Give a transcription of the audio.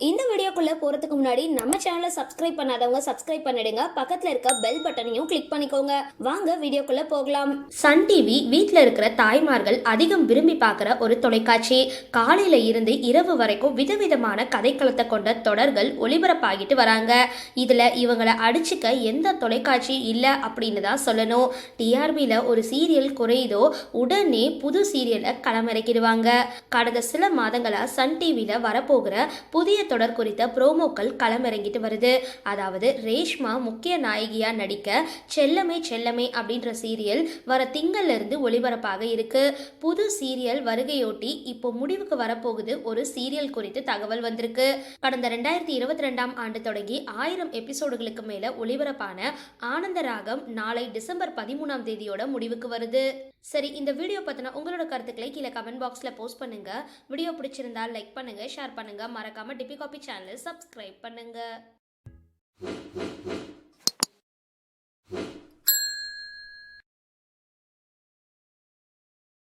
இந்த வீடியோக்குள்ள போறதுக்கு முன்னாடி நம்ம சேனலை சப்ஸ்கிரைப் பண்ணாதவங்க சப்ஸ்கிரைப் பண்ணிடுங்க, பக்கத்துல இருக்க பெல் பட்டனையும் கிளிக் பண்ணிக்கோங்க. வாங்க வீடியோக்குள்ள போகலாம். சன் டிவி வீட்டில் இருக்கிற தாய்மார்கள் அதிகம் விரும்பி பார்க்குற ஒரு தொலைக்காட்சி. காலையில இருந்து இரவு வரைக்கும் விதவிதமான கதைக்களத்தை கொண்ட தொடர்கள் ஒளிபரப்பாகிட்டு வராங்க. இதுல இவங்களை அடிச்சுக்க எந்த தொலைக்காட்சி இல்லை அப்படின்னு தான் சொல்லணும். டிஆர்பியில் ஒரு சீரியல் குறையுதோ உடனே புது சீரியலை களமிறக்கிடுவாங்க. கடந்த சில மாதங்களா சன் டிவியில் வரப்போகிற புதிய தொடர் குறித்த ப்ரோமோக்கள் களமிறங்கிட்டு வருது. அதாவது ரேஷ்மா முக்கிய நாயகியா நடிக்க செல்லமே செல்லமே அப்படின்ற சீரியல் வர திங்கள்ல இருந்து ஒளிபரப்பாக இருக்கு. புது சீரியல் வருகையொட்டி இப்போ முடிவுக்கு வரப்போகுது ஒரு சீரியல் குறித்து தகவல் வந்திருக்கு. கடந்த 2022ஆம் ஆண்டு தொடங்கி 1000 எபிசோடுகளுக்கு மேல ஒளிபரப்பான ஆனந்த ராகம் நாளை டிசம்பர் 13ஆம் தேதியோட முடிவுக்கு வருது. சரி, இந்த வீடியோ பத்தின உங்களோட கருத்துக்களை கீழே கமெண்ட் பாக்ஸ்ல போஸ்ட் பண்ணுங்க. வீடியோ பிடிச்சிருந்தா லைக் பண்ணுங்க, ஷேர் பண்ணுங்க, மறக்காம டிபி காபி சேனலை சப்ஸ்கிரைப் பண்ணுங்க.